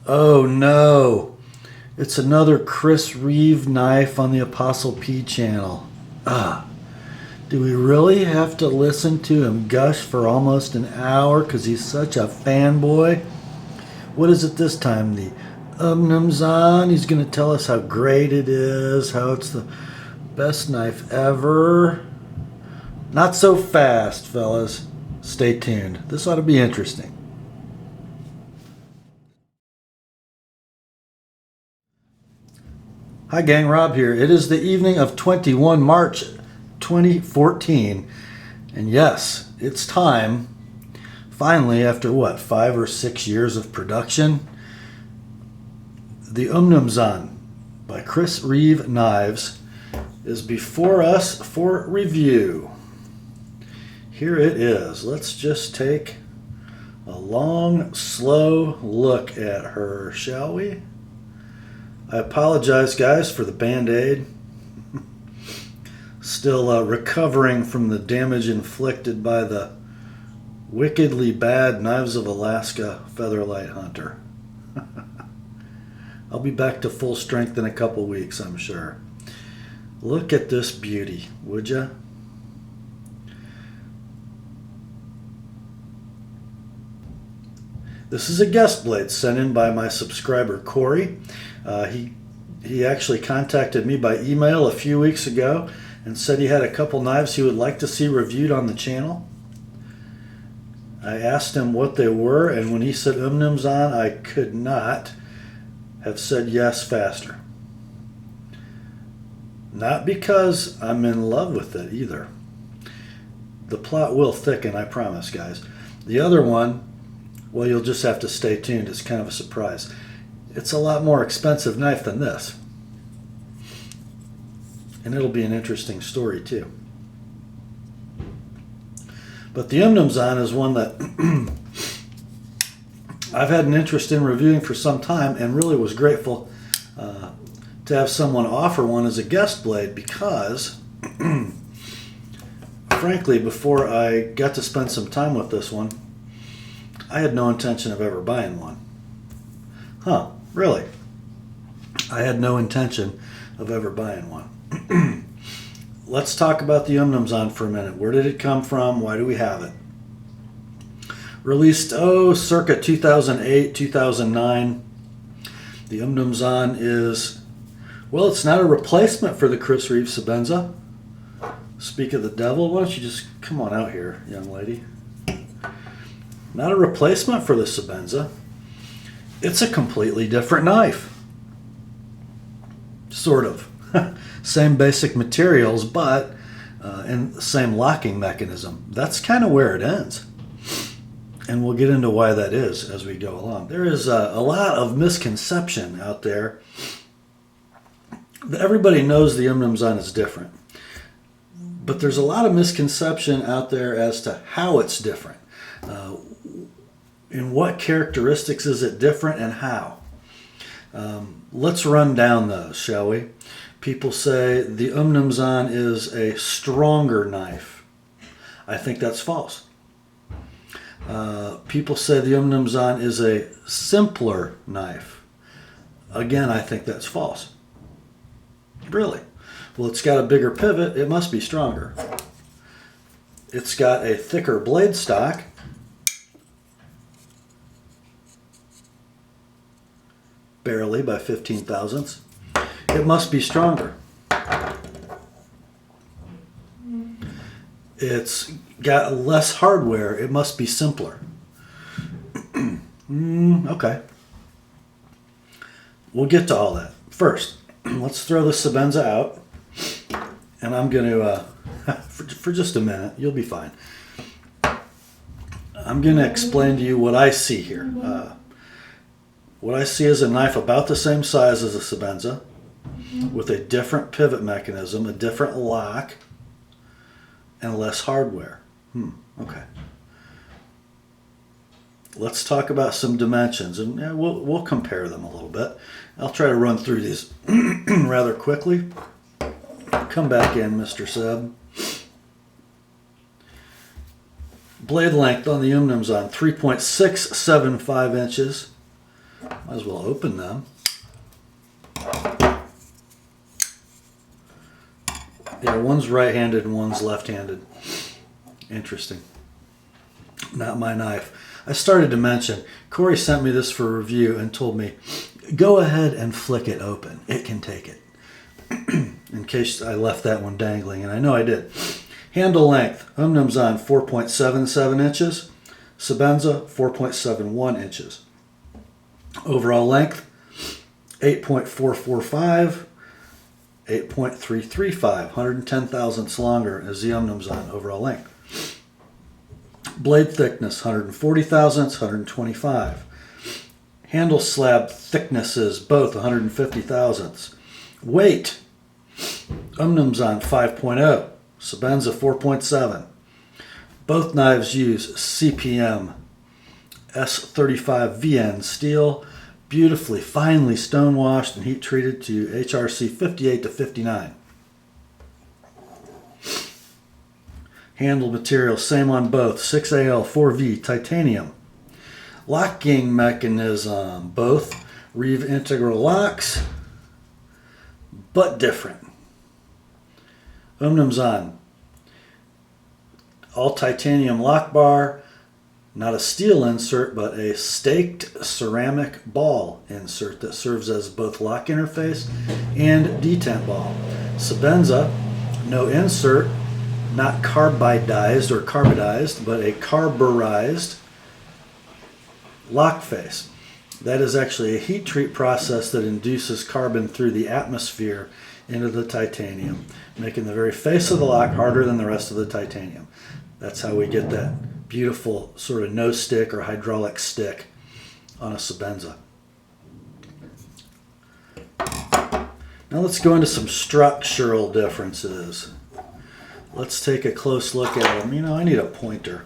Oh no, it's another Chris Reeve knife on the TheApostleP channel. Do we really have to listen to him gush for almost an hour because he's such a fanboy? What is it this time? The Umnumzaan? He's going to tell us how great it is, how it's the best knife ever. Not so fast, fellas. Stay tuned. This ought to be interesting. Hi gang, Rob here. It is the evening of 21 March 2014. And yes, it's time, finally, after what, 5 or 6 years of production, the Umnumzaan by Chris Reeve Knives is before us for review. Here it is. Let's just take a long, slow look at her, shall we? I apologize, guys, for the Band-Aid. Still recovering from the damage inflicted by the wickedly bad Knives of Alaska Featherlight Hunter. I'll be back to full strength in a couple weeks, I'm sure. Look at this beauty, would ya? This is a guest blade sent in by my subscriber, Cory. He actually contacted me by email a few weeks ago and said he had a couple knives he would like to see reviewed on the channel. I asked him what they were, and when he said Umnumzaan, I could not have said yes faster. Not because I'm in love with it either. The plot will thicken, I promise, guys. The other one, well, you'll just have to stay tuned. It's kind of a surprise. It's a lot more expensive knife than this. And it'll be an interesting story too. But the Umnumzaan is one that I've had an interest in reviewing for some time, and really was grateful to have someone offer one as a guest blade, because frankly, before I got to spend some time with this one, I had no intention of ever buying one. Really? I had no intention of ever buying one. Let's talk about the Umnumzaan for a minute. Where did it come from? Why do we have it? Released, circa 2008, 2009. The Umnumzaan is, well, it's not a replacement for the Chris Reeve Sebenza. Speak of the devil, why don't you just come on out here, young lady? Not a replacement for the Sebenza. It's a completely different knife. Sort of. Same basic materials, but and the same locking mechanism. That's kind of where it ends. And we'll get into why that is as we go along. There is a lot of misconception out there. Everybody knows the Umnumzaan is different. But there's a lot of misconception out there as to how it's different. In what characteristics is it different and how? Let's run down those, shall we? People say the Umnumzaan is a stronger knife. I think that's false. People say the Umnumzaan is a simpler knife. Again, I think that's false. Really? Well, it's got a bigger pivot. It must be stronger. It's got a thicker blade stock. Barely by 15 thousandths. It must be stronger. It's got less hardware. It must be simpler. Okay. We'll get to all that. First, let's throw the Sebenza out. And I'm going to, for just a minute, you'll be fine. I'm going to explain to you what I see here. What I see is a knife about the same size as a Sebenza, with a different pivot mechanism, a different lock, and less hardware. Okay. Let's talk about some dimensions, and we'll compare them a little bit. I'll try to run through these rather quickly. Come back in, Mr. Seb. Blade length on the Umnumzaan, 3.675 inches. Might as well open them. Yeah, one's right-handed and one's left-handed. Interesting. Not my knife. I started to mention, Cory sent me this for review and told me, go ahead and flick it open. It can take it. In case I left that one dangling, and I know I did. Handle length, Umnumzaan 4.77 inches, Sebenza 4.71 inches. Overall length, 8.445, 8.335, 110 thousandths longer as the Umnumzaan overall length. Blade thickness, 140 thousandths, 125. Handle slab thicknesses, both 150 thousandths. Weight, Umnumzaan 5.0, Sebenza 4.7. Both knives use CPM S35 VN steel, beautifully, finely stone washed and heat treated to HRC 58 to 59. Handle material, same on both, 6AL 4V titanium. Locking mechanism, both Reeve integral locks, but different. Umnumzaan, all titanium lock bar, not a steel insert, but a staked ceramic ball insert that serves as both lock interface and detent ball. Sebenza, no insert, not carbidized or carbidized, but a carburized lock face. That is actually a heat treat process that induces carbon through the atmosphere into the titanium, making the very face of the lock harder than the rest of the titanium. That's how we get that beautiful sort of no stick or hydraulic stick on a Sebenza. Now let's go into some structural differences. Let's take a close look at them. You know, I need a pointer.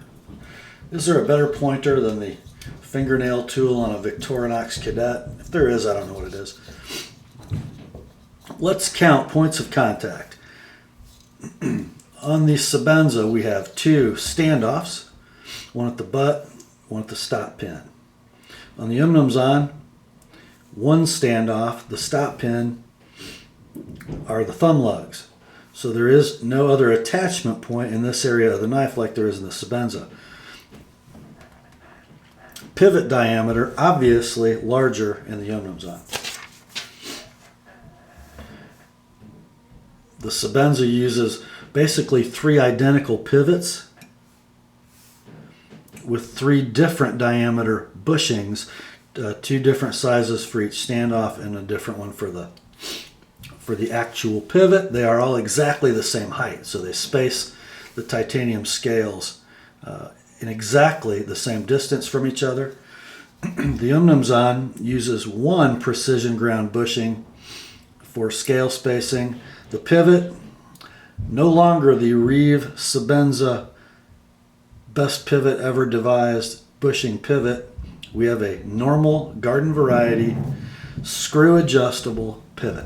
Is there a better pointer than the fingernail tool on a Victorinox Cadet? If there is, I don't know what it is. Let's count points of contact. On the Sebenza, we have 2 standoffs, one at the butt, one at the stop pin. On the Umnumzaan, 1 standoff, the stop pin are the thumb lugs. So there is no other attachment point in this area of the knife like there is in the Sebenza. Pivot diameter, obviously larger in the Umnumzaan. The Sebenza uses basically 3 identical pivots with 3 different diameter bushings, 2 different sizes for each standoff and a different one for the actual pivot. They are all exactly the same height, so they space the titanium scales in exactly the same distance from each other. The Umnumzaan uses 1 precision ground bushing for scale spacing. The pivot, no longer the Reeve Sebenza best pivot ever devised bushing pivot. We have a normal garden variety screw adjustable pivot.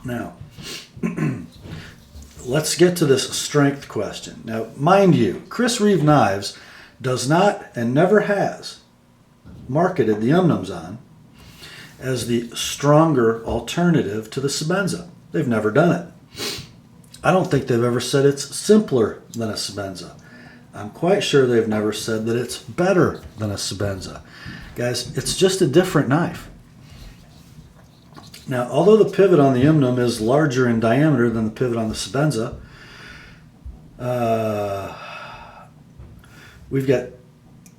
Now, let's get to this strength question. Now, mind you, Chris Reeve Knives does not and never has marketed the Umnumzaan as the stronger alternative to the Sebenza. They've never done it. I don't think they've ever said it's simpler than a Sebenza. I'm quite sure they've never said that it's better than a Sebenza. Guys, it's just a different knife. Now, although the pivot on the Umnum is larger in diameter than the pivot on the Sebenza, we've got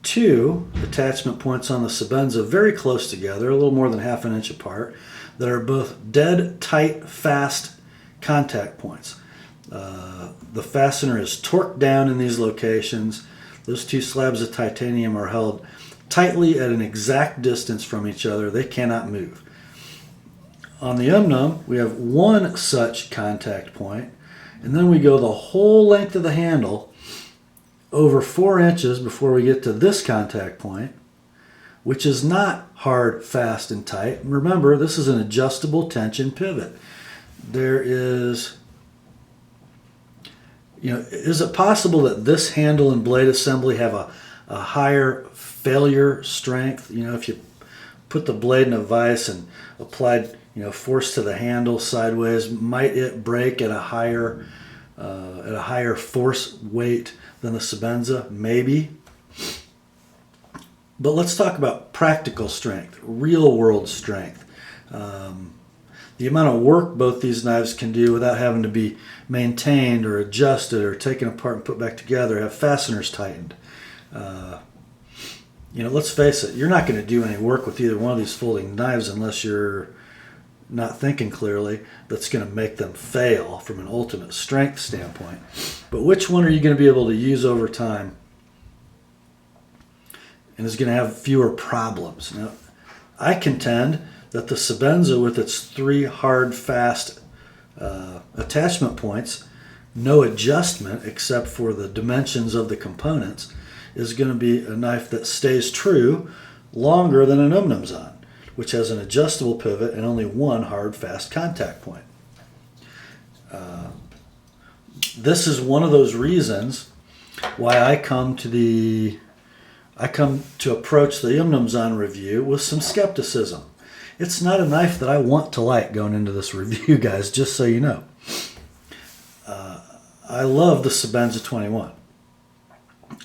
2 attachment points on the Sebenza very close together, a little more than ½ inch apart, that are both dead tight, fast contact points. The fastener is torqued down in these locations. Those 2 slabs of titanium are held tightly at an exact distance from each other. They cannot move. On the Umnum, we have 1 such contact point, and then we go the whole length of the handle over 4 inches before we get to this contact point, which is not hard, fast, and tight. And remember, this is an adjustable tension pivot. There is, is it possible that this handle and blade assembly have a higher failure strength? If you put the blade in a vise and applied, force to the handle sideways, might it break at a higher force weight than the Sebenza? Maybe. But let's talk about practical strength, real world strength. The amount of work both these knives can do without having to be maintained or adjusted or taken apart and put back together, have fasteners tightened. Let's face it, you're not going to do any work with either one of these folding knives unless you're not thinking clearly. That's going to make them fail from an ultimate strength standpoint. But which one are you going to be able to use over time and is going to have fewer problems? Now, I contend that the Sebenza, with its 3 hard, fast attachment points, no adjustment except for the dimensions of the components, is going to be a knife that stays true longer than an Umnumzaan, which has an adjustable pivot and only 1 hard, fast contact point. This is one of those reasons why I come to approach the Umnumzaan review with some skepticism. It's not a knife that I want to like going into this review, guys, just so you know. I love the Sebenza 21.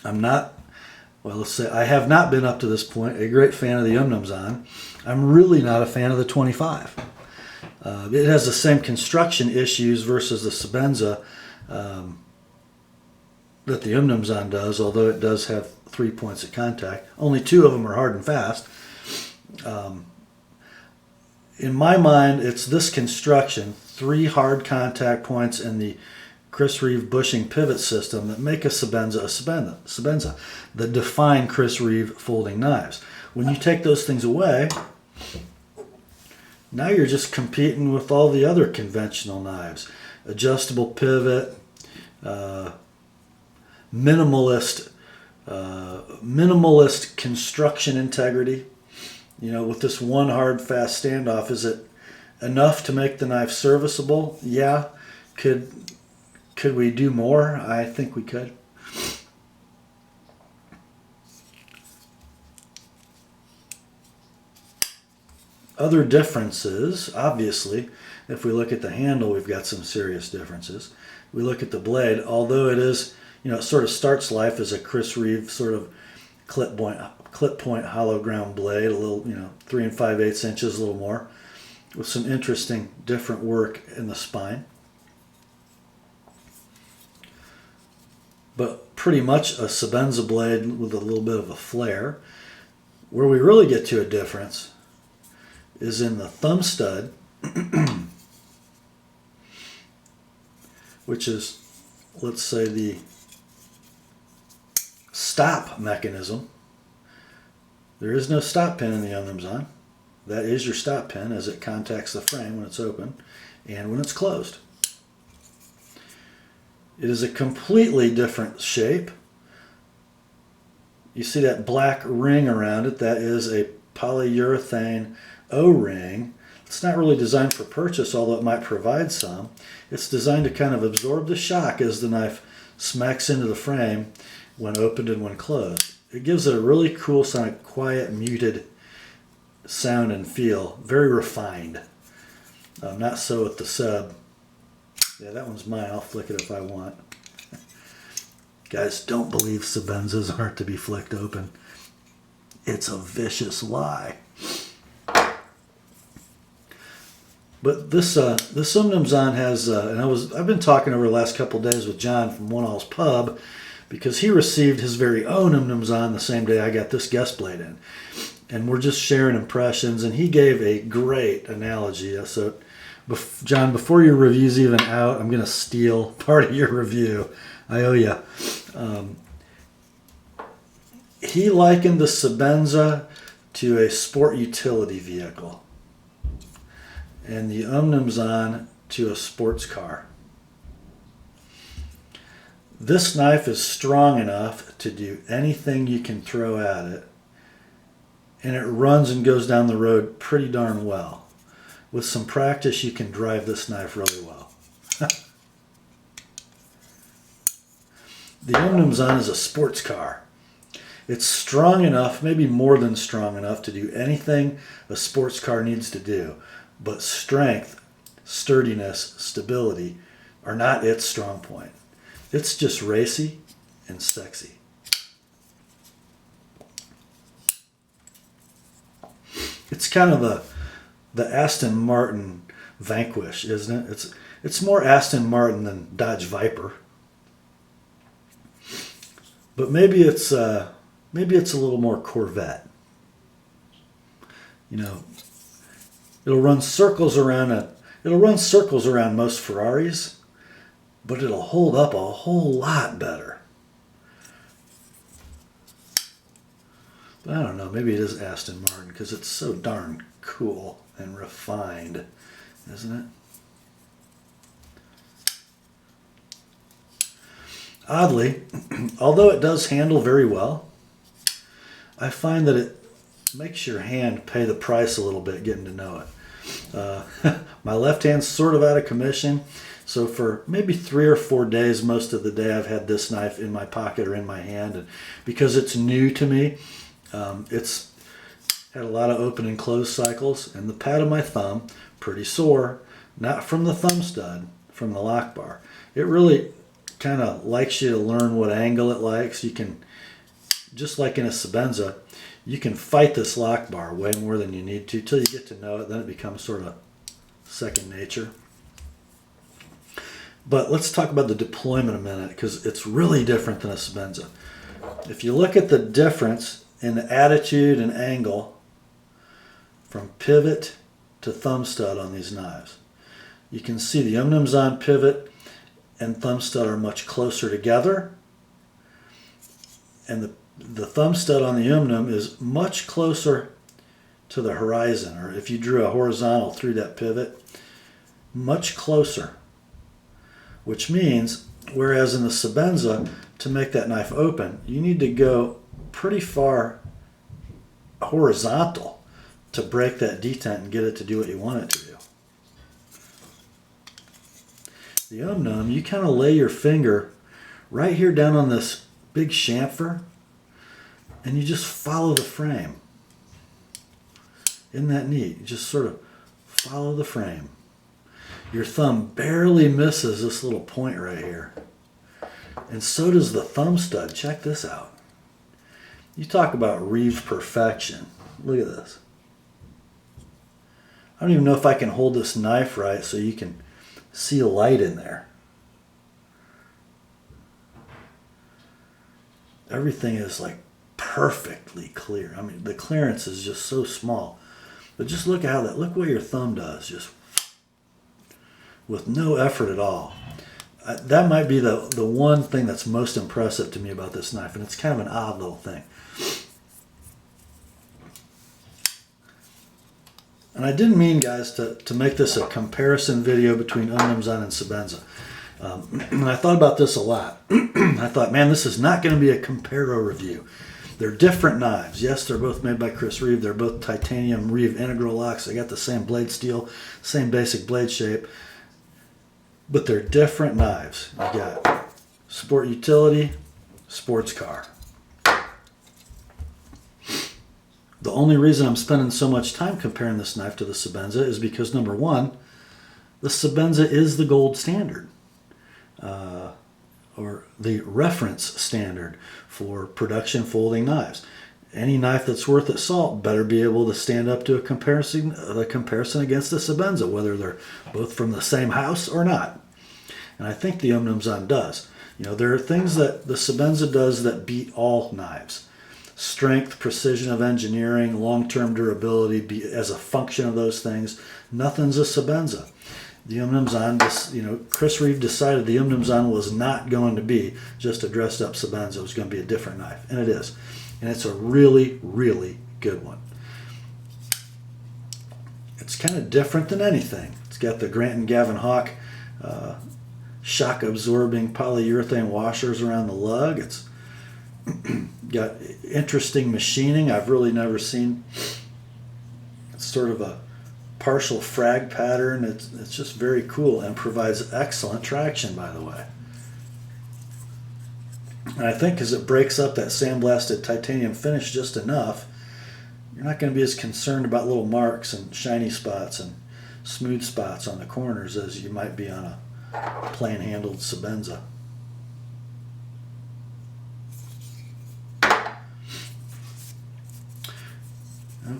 I have not been up to this point a great fan of the Umnumzaan. I'm really not a fan of the 25. It has the same construction issues versus the Sebenza that the Umnumzaan does, although it does have 3 points of contact. Only 2 of them are hard and fast. In my mind, it's this construction, 3 hard contact points and the Chris Reeve bushing pivot system that make a Sebenza, that define Chris Reeve folding knives. When you take those things away, now you're just competing with all the other conventional knives. Adjustable pivot, minimalist construction integrity. With this 1 hard, fast standoff, is it enough to make the knife serviceable? Yeah. Could we do more? I think we could. Other differences, obviously, if we look at the handle, we've got some serious differences. We look at the blade, although it is, it sort of starts life as a Chris Reeve sort of clip point hollow ground blade, a little, 3 5/8 inches, a little more, with some interesting different work in the spine. But pretty much a Sebenza blade with a little bit of a flare. Where we really get to a difference is in the thumb stud, which is, let's say, the stop mechanism. There is no stop pin in the Umnumzaan. That is your stop pin as it contacts the frame when it's open and when it's closed. It is a completely different shape. You see that black ring around it? That is a polyurethane O-ring. It's not really designed for purchase, although it might provide some. It's designed to kind of absorb the shock as the knife smacks into the frame when opened and when closed. It gives it a really cool sound, quiet, muted sound and feel. Very refined. Not so with the Seb. Yeah, that one's mine. I'll flick it if I want. Guys, don't believe Sebenzas aren't to be flicked open. It's a vicious lie. But this Umnumzaan has, and I've been talking over the last couple of days with John from One All's Pub, because he received his very own Umnumzaan the same day I got this guest blade in, and we're just sharing impressions. And he gave a great analogy. So, John, before your review's even out, I'm going to steal part of your review. I owe you. He likened the Sebenza to a sport utility vehicle, and the Umnumzaan to a sports car. This knife is strong enough to do anything you can throw at it, and it runs and goes down the road pretty darn well. With some practice, you can drive this knife really well. The Umnumzaan is a sports car. It's strong enough, maybe more than strong enough, to do anything a sports car needs to do. But strength, sturdiness, stability are not its strong point. It's just racy and sexy. It's kind of the Aston Martin Vanquish, isn't it? It's more Aston Martin than Dodge Viper. But maybe it's a little more Corvette. You know, it'll run circles around most Ferraris, but it'll hold up a whole lot better. But I don't know, maybe it is Aston Martin because it's so darn cool and refined, isn't it? Oddly, although it does handle very well, I find that it makes your hand pay the price a little bit getting to know it. My left hand's sort of out of commission, so for maybe 3 or 4 days, most of the day, I've had this knife in my pocket or in my hand, and because it's new to me, it's had a lot of open and close cycles, and the pad of my thumb, pretty sore, not from the thumb stud, from the lock bar. It really kind of likes you to learn what angle it likes. You can, just like in a Sebenza, you can fight this lock bar way more than you need to till you get to know it. Then it becomes sort of second nature. But let's talk about the deployment a minute, because it's really different than a Sebenza. If you look at the difference in attitude and angle from pivot to thumb stud on these knives, you can see the Umnumzaan pivot and thumb stud are much closer together, and the thumb stud on the Umnum is much closer to the horizon, or if you drew a horizontal through that pivot, much closer. Which means, whereas in the Sebenza, to make that knife open, you need to go pretty far horizontal to break that detent and get it to do what you want it to do. The Umnum, you kind of lay your finger right here down on this big chamfer, and you just follow the frame. Isn't that neat? You just sort of follow the frame. Your thumb barely misses this little point right here. And so does the thumb stud. Check this out. You talk about Reeve perfection. Look at this. I don't even know if I can hold this knife right so you can see a light in there. Everything is like perfectly clear. I mean, the clearance is just so small. But just look at how look what your thumb does, just with no effort at all. That might be the one thing that's most impressive to me about this knife, and it's kind of an odd little thing. And I didn't mean, guys, to make this a comparison video between Umnumzaan and Sebenza. And I thought about this a lot. I thought, man, this is not going to be a comparo review. They're different knives. Yes, they're both made by Chris Reeve. They're both titanium Reeve integral locks. They got the same blade steel, same basic blade shape. But they're different knives. You got sport utility, sports car. The only reason I'm spending so much time comparing this knife to the Sebenza is because, number one, the Sebenza is the gold standard, or the reference standard for production folding knives. Any knife that's worth its salt better be able to stand up to a comparison against the Sebenza, whether they're both from the same house or not. And I think the Umnumzaan does. You know, there are things that the Sebenza does that beat all knives. Strength, precision of engineering, long-term durability, as a function of those things, nothing's a Sebenza. The Umnumzaan, Chris Reeve decided the Umnumzaan was not going to be just a dressed-up Sebenza. It was going to be a different knife, and it is. And it's a really, really good one. It's kind of different than anything. It's got the Grant and Gavin Hawk shock-absorbing polyurethane washers around the lug. It's got interesting machining I've really never seen. It's sort of a partial frag pattern. It's just very cool and provides excellent traction, by the way. And I think because it breaks up that sandblasted titanium finish just enough, you're not going to be as concerned about little marks and shiny spots and smooth spots on the corners as you might be on a plain handled Sebenza.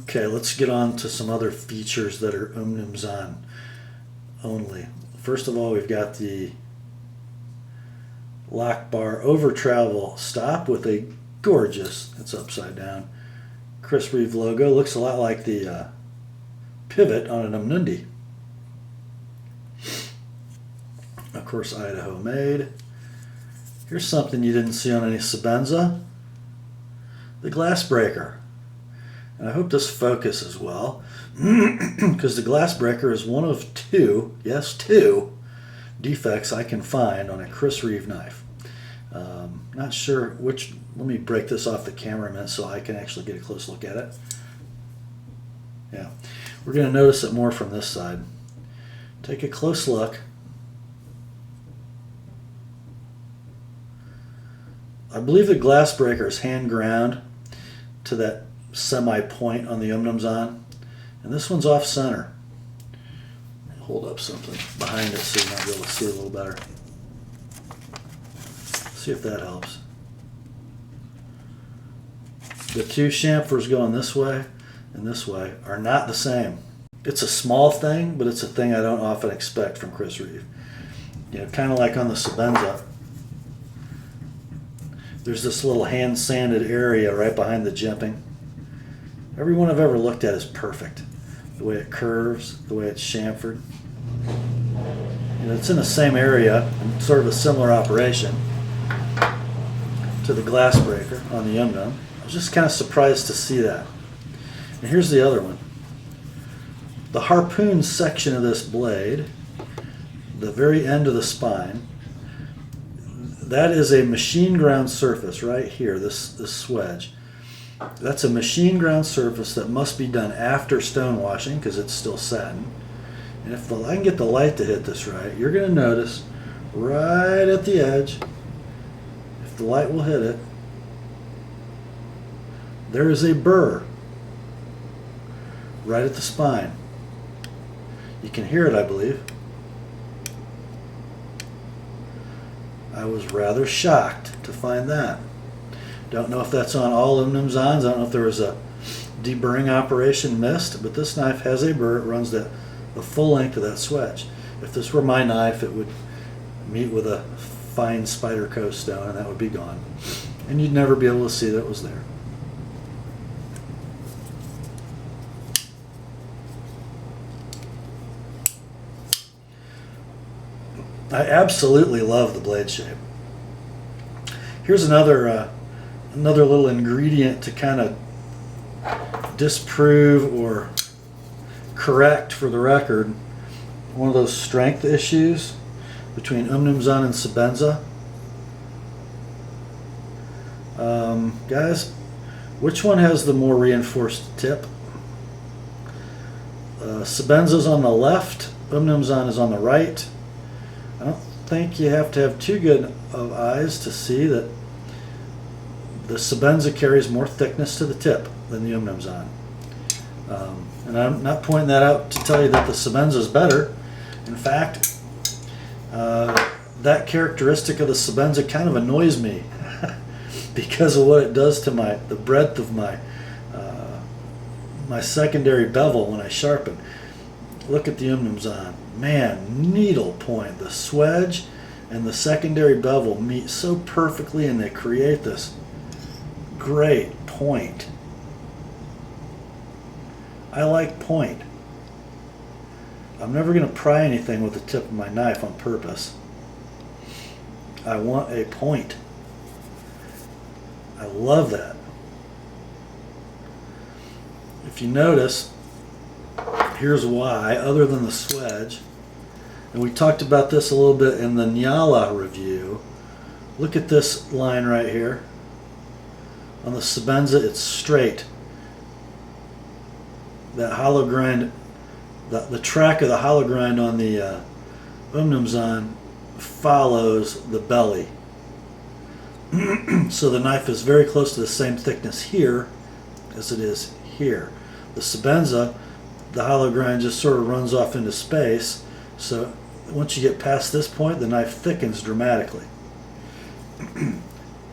Okay, let's get on to some other features that are Umnumzaan only. First of all, we've got the lock bar over travel stop with a gorgeous, it's upside down, Chris Reeve logo. Looks a lot like the pivot on an Umnundi. Of course, Idaho made. Here's something you didn't see on any Sebenza, the glass breaker. And I hope this focuses well, because the glass breaker is one of two, yes, two, defects I can find on a Chris Reeve knife. Not sure which. Let me break this off the camera a minute so I can actually get a close look at it. Yeah, we're going to notice it more from this side. Take a close look. I believe the glass breaker is hand ground to that semi-point on the Umnumzaan, and this one's off center. Hold up something behind it so you might be able to see a little better. See if that helps. The two chamfers going this way and this way are not the same. It's a small thing, but it's a thing I don't often expect from Chris Reeve. You know, kind of like on the Sebenza, there's this little hand sanded area right behind the jimping. Every one I've ever looked at is perfect. The way it curves, the way it's chamfered. You know, it's in the same area and sort of a similar operation to the glass breaker on the Umnum. I was just kind of surprised to see that. And here's the other one. The harpoon section of this blade, the very end of the spine, that is a machine ground surface right here, this swedge. That's a machine ground surface that must be done after stone washing because it's still satin. And if I can get the light to hit this right, you're going to notice right at the edge, if the light will hit it, there is a burr right at the spine. You can hear it, I believe. I was rather shocked to find that. Don't know if that's on all Umnumzaans. I don't know if there was a deburring operation missed, but this knife has a burr. It runs the full length of that swedge. If this were my knife, it would meet with a fine Spyderco stone, and that would be gone. And you'd never be able to see that it was there. I absolutely love the blade shape. Here's another little ingredient to kind of disprove or correct for the record one of those strength issues between Umnumzaan and Sebenza. Guys, which one has the more reinforced tip? Sebenza's on the left, Umnumzaan is on the right. I don't think you have to have too good of eyes to see that the Sebenza carries more thickness to the tip than the Umnumzaan. And I'm not pointing that out to tell you that the Sebenza is better. In fact, that characteristic of the Sebenza kind of annoys me because of what it does to the breadth of my secondary bevel when I sharpen. Look at the Umnumzaan. Man, needle point. The swedge and the secondary bevel meet so perfectly, and they create this great point. I like point. I'm never going to pry anything with the tip of my knife on purpose. I want a point. I love that. If you notice, here's why, other than the swedge, and we talked about this a little bit in the Nyala review. Look at this line right here. On the Sebenza, it's straight. That hollow grind, the track of the hollow grind on the Umnumzaan follows the belly. So the knife is very close to the same thickness here as it is here. The Sebenza, the hollow grind just sort of runs off into space, so once you get past this point, the knife thickens dramatically.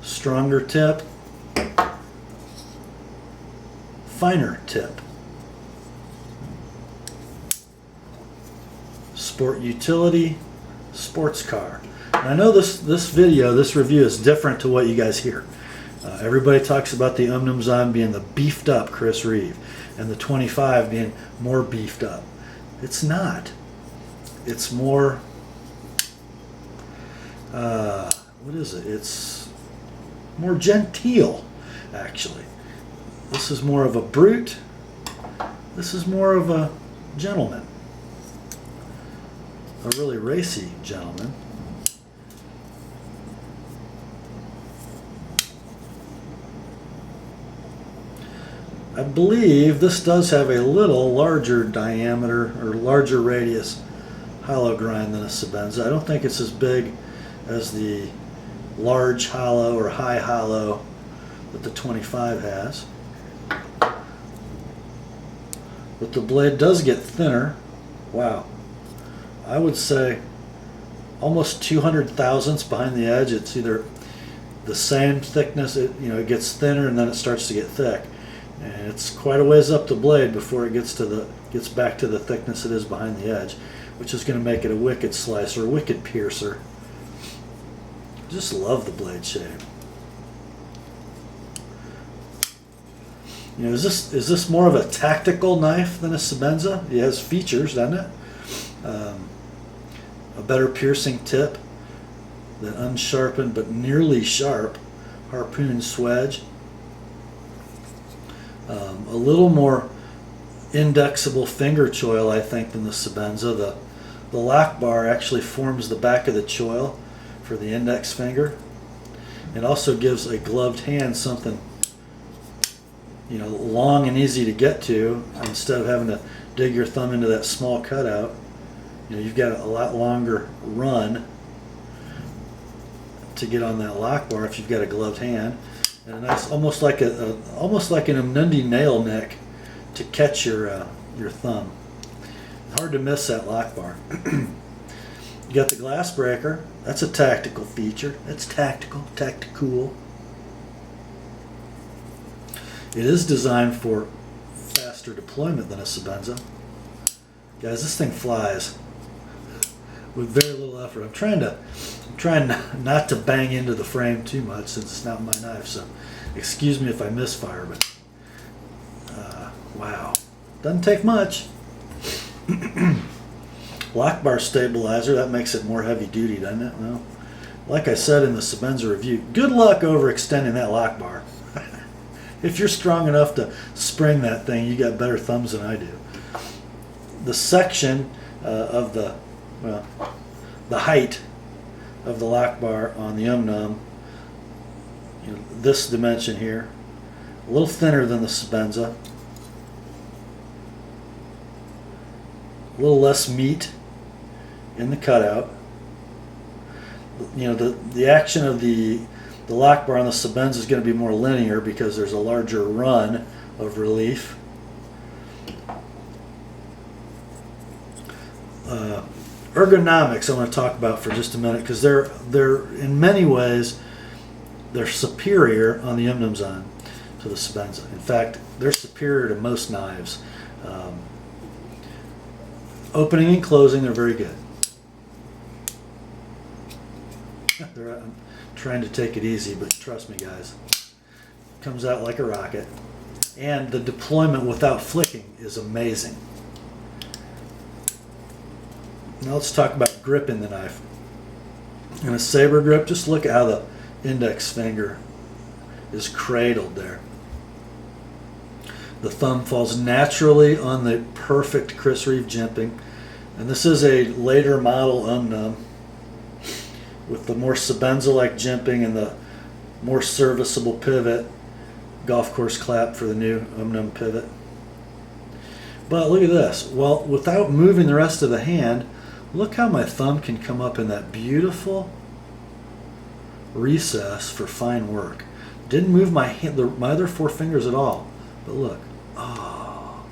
Stronger tip, finer tip. Sport utility, sports car. And I know this review is different to what you guys hear. Everybody talks about the Umnumzaan being the beefed up Chris Reeve and the 25 being more beefed up. It's not. It's more, what is it? It's more genteel, actually. This is more of a brute. This is more of a gentleman. A really racy gentleman. I believe this does have a little larger diameter or larger radius hollow grind than a Sebenza. I don't think it's as big as the large hollow or high hollow that the 25 has. But the blade does get thinner. Wow. I would say almost 200 thousandths behind the edge. It's either the same thickness, it gets thinner and then it starts to get thick. And it's quite a ways up the blade before it gets back to the thickness it is behind the edge, which is going to make it a wicked slicer, a wicked piercer. Just love the blade shape. Is this more of a tactical knife than a Sebenza? It has features, doesn't it? A better piercing tip, than unsharpened but nearly sharp harpoon swedge. A little more indexable finger choil, I think, than the Sebenza. The lock bar actually forms the back of the choil for the index finger. It also gives a gloved hand something, long and easy to get to, instead of having to dig your thumb into that small cutout. You've got a lot longer run to get on that lock bar if you've got a gloved hand, and a nice, almost like an Umnumzaan nail nick to catch your thumb. Hard to miss that lock bar. You got the glass breaker. That's a tactical feature. It's tactical. It is designed for faster deployment than a Sebenza. Guys, this thing flies with very little effort. I'm trying not to bang into the frame too much since it's not my knife, so excuse me if I misfire, but wow. Doesn't take much. Lock bar stabilizer, that makes it more heavy duty, doesn't it? Well, like I said in the Sebenza review, good luck overextending that lock bar. If you're strong enough to spring that thing, you got better thumbs than I do. The section of the height of the lock bar on the Umnum, this dimension here, a little thinner than the Sebenza, a little less meat in the cutout. The action of the lock bar on the Sebenza is going to be more linear because there's a larger run of relief. Ergonomics I want to talk about for just a minute, because they're in many ways they're superior on the Umnumzaan to the Sebenza. In fact, they're superior to most knives. Opening and closing, they're very good. I'm trying to take it easy, but trust me, guys, it comes out like a rocket. And the deployment without flicking is amazing. Now let's talk about gripping the knife. In a saber grip, just look at how the index finger is cradled there. The thumb falls naturally on the perfect Chris Reeve jimping. And this is a later model Umnum with the more Sebenza-like jimping and the more serviceable pivot. Golf course clap for the new Umnum pivot. But look at this. Well, without moving the rest of the hand, look how my thumb can come up in that beautiful recess for fine work. Didn't move my hand, my other 4 fingers at all. But look, oh,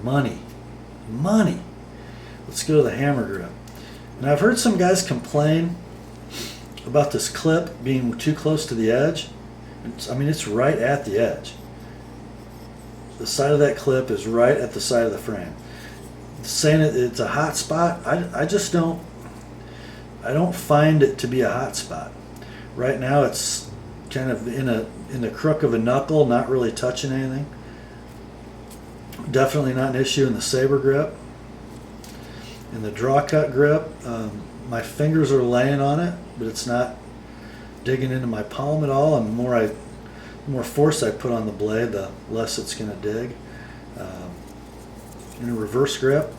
money, money. Let's go to the hammer grip. And I've heard some guys complain about this clip being too close to the edge. I mean, it's right at the edge. The side of that clip is right at the side of the frame. Saying it's a hot spot, I just don't. I don't find it to be a hot spot. Right now, it's kind of in the crook of a knuckle, not really touching anything. Definitely not an issue in the saber grip. In the draw cut grip, my fingers are laying on it, but it's not digging into my palm at all. And the more force I put on the blade, the less it's going to dig. In a reverse grip,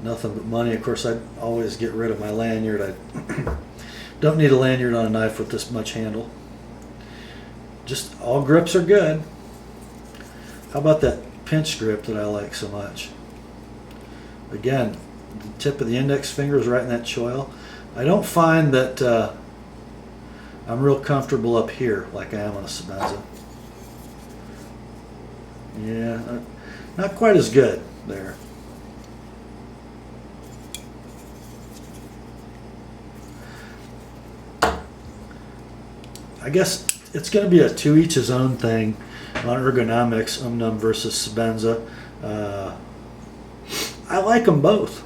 nothing but money. Of course, I'd always get rid of my lanyard. I don't need a lanyard on a knife with this much handle. Just all grips are good. How about that pinch grip that I like so much? Again, the tip of the index finger is right in that choil. I don't find that I'm real comfortable up here like I am on a Sebenza. Yeah, not quite as good there. I guess it's going to be a to each his own thing on Ergonomics, Umnum versus Sebenza. I like them both.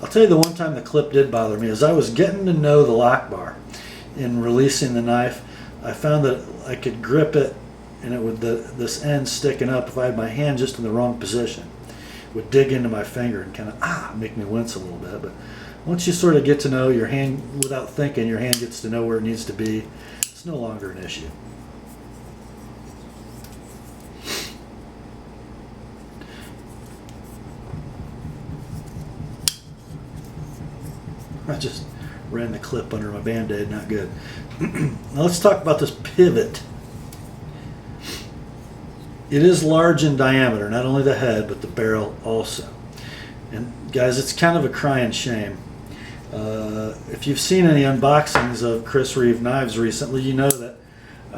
I'll tell you the one time the clip did bother me is I was getting to know the lock bar. In releasing the knife, I found that I could grip it and it would this end sticking up if I had my hand just in the wrong position. It would dig into my finger and kind of make me wince a little bit. But once you sort of get to know your hand without thinking, your hand gets to know where it needs to be, it's no longer an issue. I just ran the clip under my Band-Aid, not good. Now let's talk about this pivot. It is large in diameter, not only the head, but the barrel also. And guys, it's kind of a crying shame. If you've seen any unboxings of Chris Reeve knives recently, you know that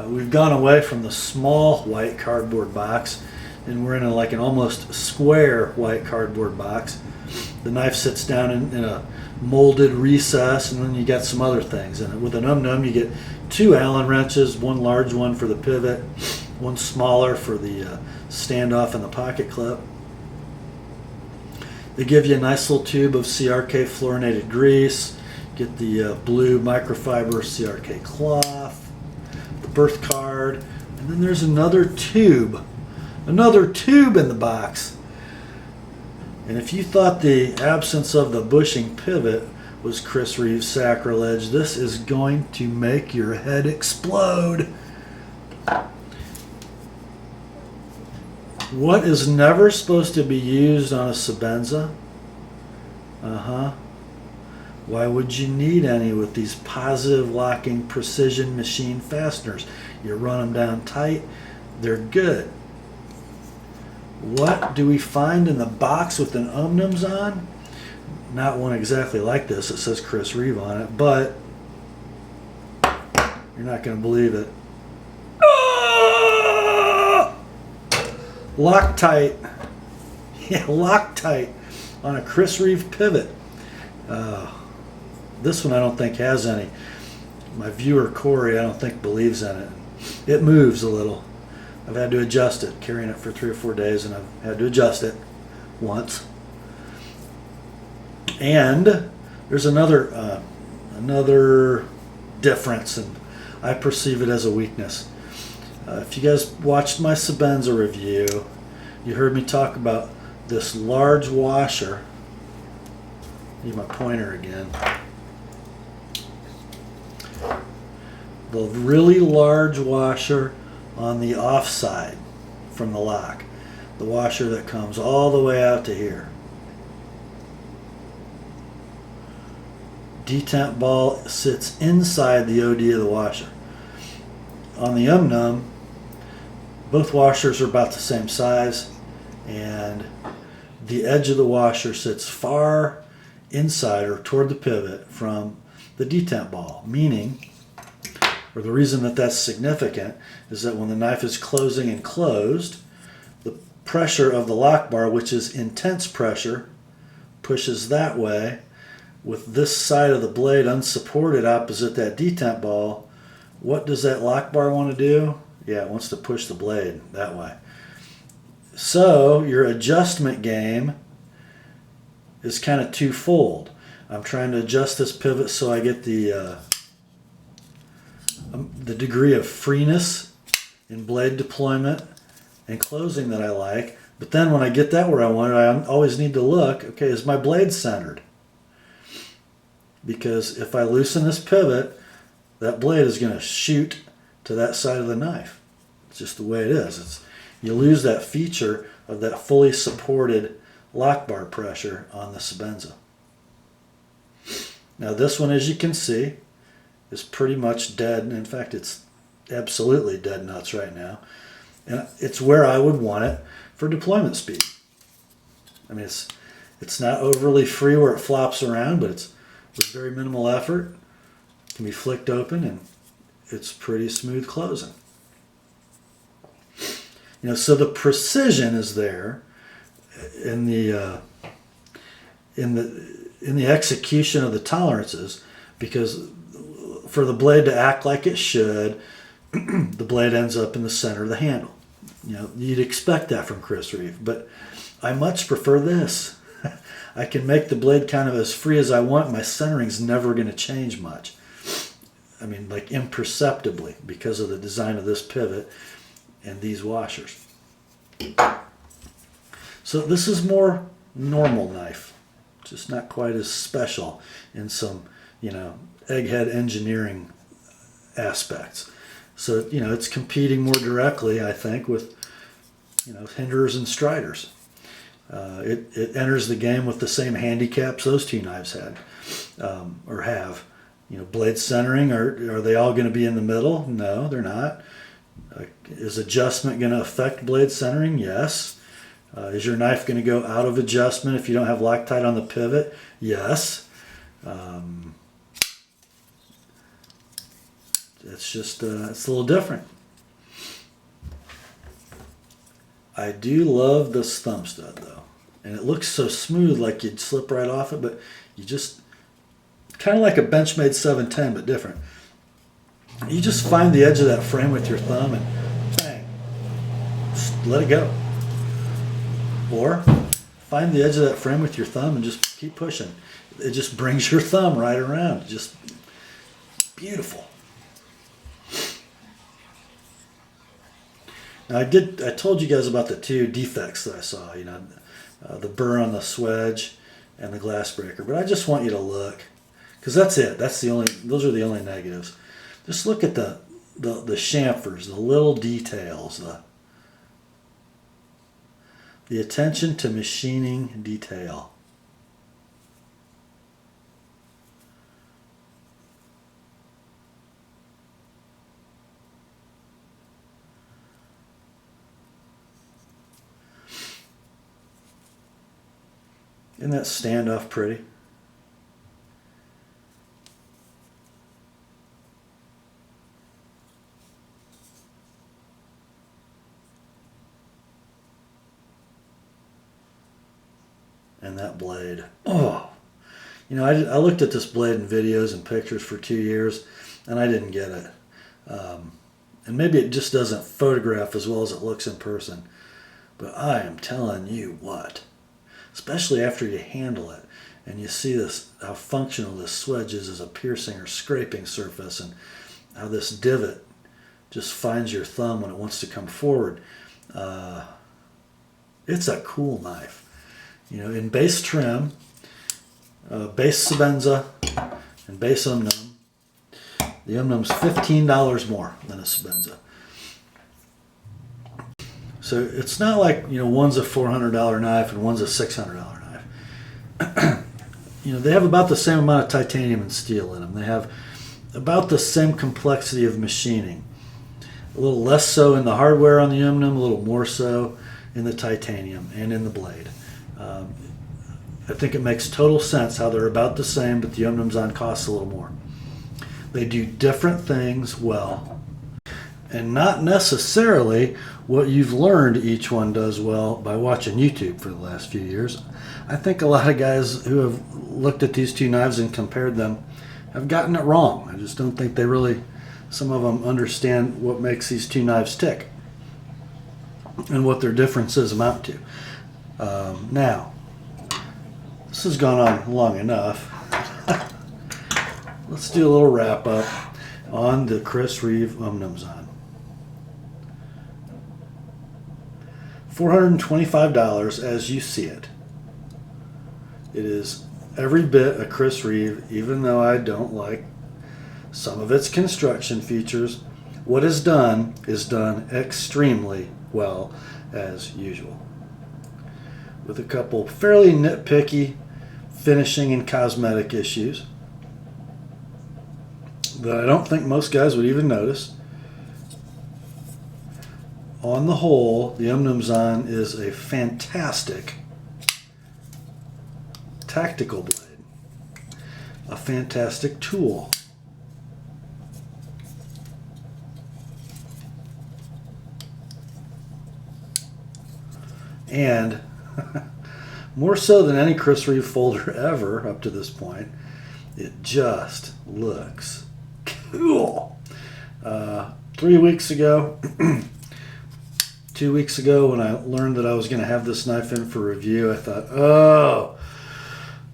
we've gone away from the small white cardboard box and we're in an almost square white cardboard box. The knife sits down in a molded recess, and then you got some other things in it. With an Umnum, you get 2 Allen wrenches, one large one for the pivot, one smaller for the standoff and the pocket clip. They give you a nice little tube of CRK fluorinated grease, get the blue microfiber CRK cloth, the birth card, and then there's another tube in the box. And if you thought the absence of the bushing pivot was Chris Reeve's sacrilege, this is going to make your head explode. What is never supposed to be used on a Sebenza? Why would you need any with these positive locking precision machine fasteners? You run them down tight, they're good. What do we find in the box with an Umnumzaan? Not one exactly like this. It says Chris Reeve on it, but you're not going to believe it. Loctite. Yeah, Loctite on a Chris Reeve pivot. This one I don't think has any. My viewer Cory I don't think believes in it. It moves a little. I've had to adjust it, carrying it for 3 or 4 days, and I've had to adjust it once. And there's another difference, and I perceive it as a weakness. If you guys watched my Sebenza review, you heard me talk about this large washer. Need my pointer again. The really large washer on the offside from the lock. The washer that comes all the way out to here. Detent ball sits inside the OD of the washer. On the Umnum, both washers are about the same size, and the edge of the washer sits far inside or toward the pivot from the detent ball, meaning, or the reason that that's significant is that when the knife is closing and closed, the pressure of the lock bar, which is intense pressure, pushes that way. With this side of the blade unsupported opposite that detent ball, what does that lock bar want to do? Yeah, it wants to push the blade that way. So your adjustment game is kind of twofold. I'm trying to adjust this pivot so I get the degree of freeness in blade deployment and closing that I like. But then when I get that where I want it, I always need to look, okay, is my blade centered? Because if I loosen this pivot, that blade is going to shoot to that side of the knife. It's just the way it is. You lose that feature of that fully supported lock bar pressure on the Sebenza. Now this one, as you can see, is pretty much dead. In fact, it's absolutely dead nuts right now. And it's where I would want it for deployment speed. I mean, it's not overly free where it flops around, but it's with very minimal effort. It can be flicked open and it's pretty smooth closing. You know, so the precision is there in the execution of the tolerances, because for the blade to act like it should, the blade ends up in the center of the handle. You know, you'd expect that from Chris Reeve, but I much prefer this. I can make the blade kind of as free as I want. My centering's never going to change much. I mean, like imperceptibly, because of the design of this pivot and these washers. So this is more normal knife, just not quite as special in some, you know, egghead engineering aspects. So, you know, it's competing more directly, I think, with, you know, hinderers and striders. It enters the game with the same handicaps those two knives had, or have. You know, blade centering, are they all going to be in the middle? No, they're not. Is adjustment going to affect blade centering? Yes. Is your knife going to go out of adjustment if you don't have Loctite on the pivot? Yes. It's just, it's a little different. I do love this Thump Stud though. And it looks so smooth, like you'd slip right off it, but you just, kind of like a Benchmade 710, but different. You just find the edge of that frame with your thumb and bang, just let it go. Or find the edge of that frame with your thumb and just keep pushing. It just brings your thumb right around. Just beautiful. Now I told you guys about the two defects that I saw, you know, the burr on the swedge and the glass breaker, but I just want you to look, because that's it. Those are the only negatives. Just look at the chamfers, the little details, the attention to machining detail. Isn't that standoff pretty? And that blade. Oh, you know, I looked at this blade in videos and pictures for 2 years, and I didn't get it. And maybe it just doesn't photograph as well as it looks in person. But I am telling you what, especially after you handle it and you see this, how functional this swedge is as a piercing or scraping surface, and how this divot just finds your thumb when it wants to come forward. It's a cool knife. You know, in base trim, base Sebenza, and base Umnum, the Umnum's $15 more than a Sebenza. So it's not like, you know, one's a $400 knife and one's a $600 knife. You know, they have about the same amount of titanium and steel in them. They have about the same complexity of machining. A little less so in the hardware on the Umnum, a little more so in the titanium and in the blade. I think it makes total sense how they're about the same, but the Umnumzaan costs a little more. They do different things well, and not necessarily what you've learned each one does well by watching YouTube for the last few years. I think a lot of guys who have looked at these two knives and compared them have gotten it wrong. I just don't think they really, some of them understand what makes these two knives tick and what their differences amount to. Now, this has gone on long enough. Let's do a little wrap up on the Chris Reeve Umnumzaan. $425 as you see it. It is every bit a Chris Reeve, even though I don't like some of its construction features. What is done extremely well as usual, with a couple fairly nitpicky finishing and cosmetic issues that I don't think most guys would even notice. On the whole, the Umnumzaan is a fantastic tactical blade, a fantastic tool. And more so than any Chris Reeve folder ever up to this point, it just looks cool. 3 weeks ago, 2 weeks ago, when I learned that I was going to have this knife in for review, I thought, oh,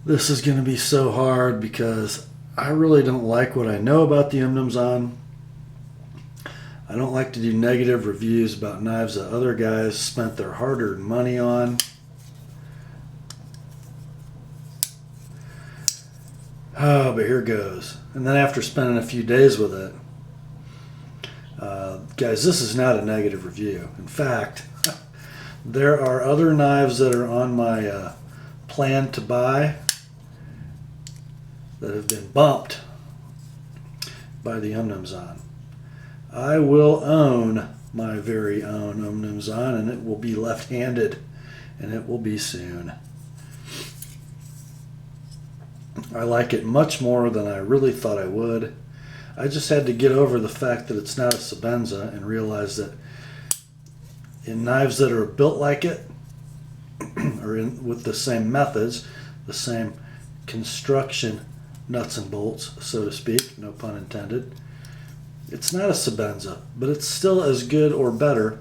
this is going to be so hard because I really don't like what I know about the Umnumzaan. I don't like to do negative reviews about knives that other guys spent their hard-earned money on. Oh, but here goes. And then after spending a few days with it, guys, this is not a negative review. In fact, there are other knives that are on my plan to buy that have been bumped by the Umnumzaan. I will own my very own Umnumzaan, and it will be left-handed, and it will be soon. I like it much more than I really thought I would. I just had to get over the fact that it's not a Sebenza and realize that in knives that are built like it, or with the same methods, the same construction nuts and bolts, so to speak, no pun intended, it's not a Sebenza, but it's still as good or better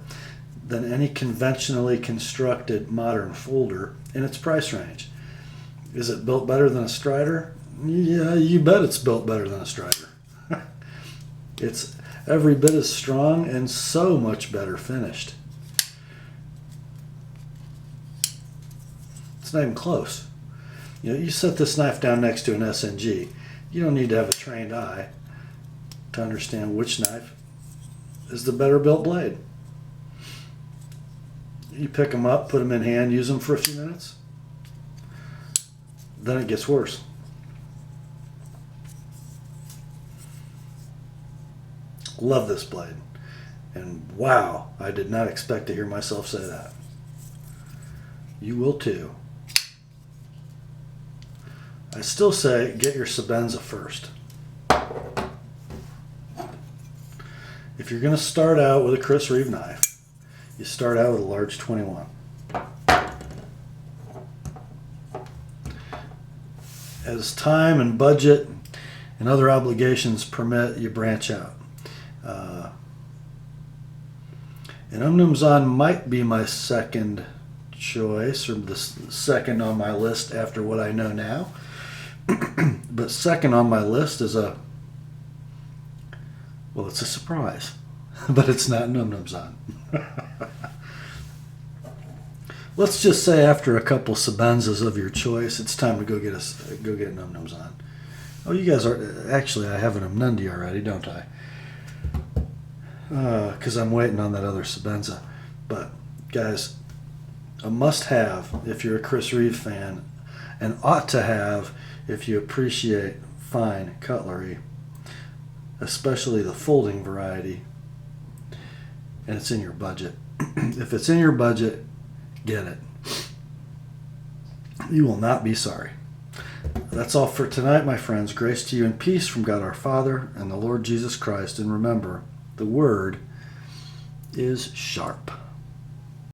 than any conventionally constructed modern folder in its price range. Is it built better than a Strider? Yeah, you bet it's built better than a Strider. It's every bit as strong and so much better finished. It's not even close. You know, you set this knife down next to an SNG. You don't need to have a trained eye to understand which knife is the better built blade. You pick them up, put them in hand, use them for a few minutes. Then it gets worse. Love this blade. And wow, I did not expect to hear myself say that. You will too. I still say get your Sebenza first. If you're going to start out with a Chris Reeve knife, you start out with a large 21. As time and budget and other obligations permit, you branch out. And Umnumzaan might be my second choice, or the second on my list after what I know now. But second on my list is it's a surprise, but it's not an Umnumzaan. Let's just say after a couple Sebenzas of your choice, it's time to go get an Umnumzaan. Oh, you guys are actually, I have an Umnundi already, don't I? Because I'm waiting on that other Sebenza. But guys, a must-have if you're a Chris Reeve fan, and ought to have if you appreciate fine cutlery, especially the folding variety, and it's in your budget. If it's in your budget, get it. You will not be sorry. That's all for tonight, my friends. Grace to you and peace from God our Father and the Lord Jesus Christ. And remember, the word is sharp.